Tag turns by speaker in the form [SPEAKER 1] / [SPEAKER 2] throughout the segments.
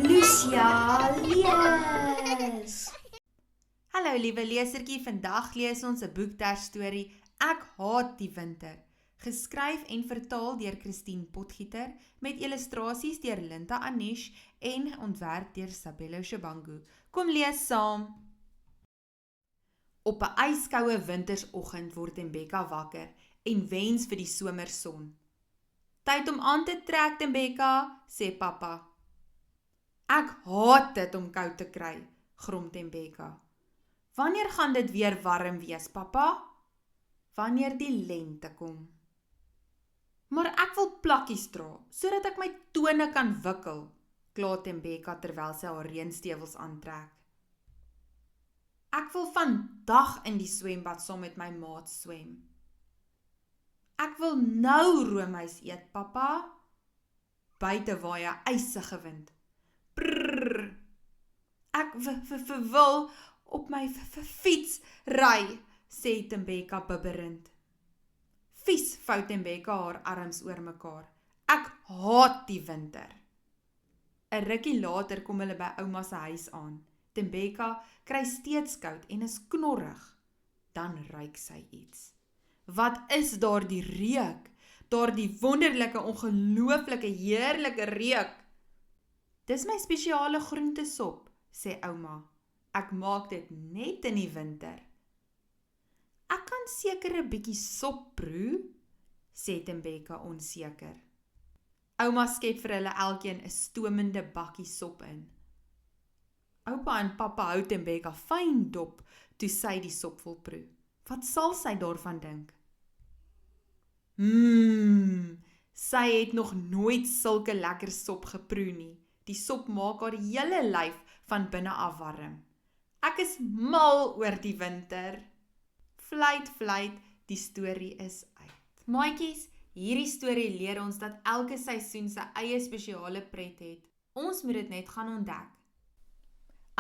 [SPEAKER 1] Lucia lees.
[SPEAKER 2] Hallo liewe lesertjie, vandag lees ons 'n boekterstorie Ek haat die winter, geskryf en vertaal deur Christine Potgieter met illustrasies deur Linda Anish en ontwerp deur Sabelo Shabangu. Kom lees saam. Op 'n yskoue wintersoggend word Tembeka wakker en wens vir die somerson. Tyd om aan te trek, Tembeka, sê pappa. Ek haat dit om koud te kry, grom Tembeka. Wanneer gaan dit weer warm wees, pappa? Wanneer die lente kom. Maar ek wil plakkies dra, sodat ek my tone kan wikkel, kla Tembeka terwyl sy haar reënstewels aantrek. Ek wil vandag in die swembad saam met my maat swem. Ek wil nou roomys eet, pappa. Buite waai 'n ysige wind. Prrr. Ek wil op my fiets ry, sê Tembeka bibberend. Vies vou Tembeka haar arms oor mekaar. Ek haat die winter. 'n Rukkie later kom hulle by ouma se huis aan. Tembeka kry steeds koud en is knorrig. Dan ruik sy iets. Wat is daardie reuk? Daardie wonderlike, ongelooflike, heerlike reuk. Dis my spesiale groentesop, sê ouma. Ek maak dit net in die winter. Ek kan seker 'n bietjie sop proe, sê Tembeka onseker. Ouma skep vir hulle elkeen 'n stomende bakkie sop in. Oupa en pappa hou Tembeka fyn dop toe sy die sop wil proe. Wat sal sy daarvan dink? Sy het nog nooit sulke lekker sop geproe nie. Die sop maak haar hele lyf van binne af warm. Ek is mal oor die winter. Fluit, die storie is uit. Maatjies, hierdie storie leer ons dat elke seisoen sy eie spesiale pret het. Ons moet dit net gaan ontdek.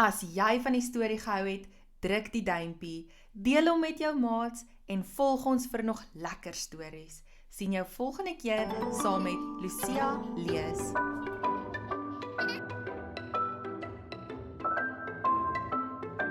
[SPEAKER 2] As jy van die storie gehou het, druk die duimpie, deel hom met jou maats en volg ons vir nog lekker stories. Sien jou volgende keer saam met Lucia lees.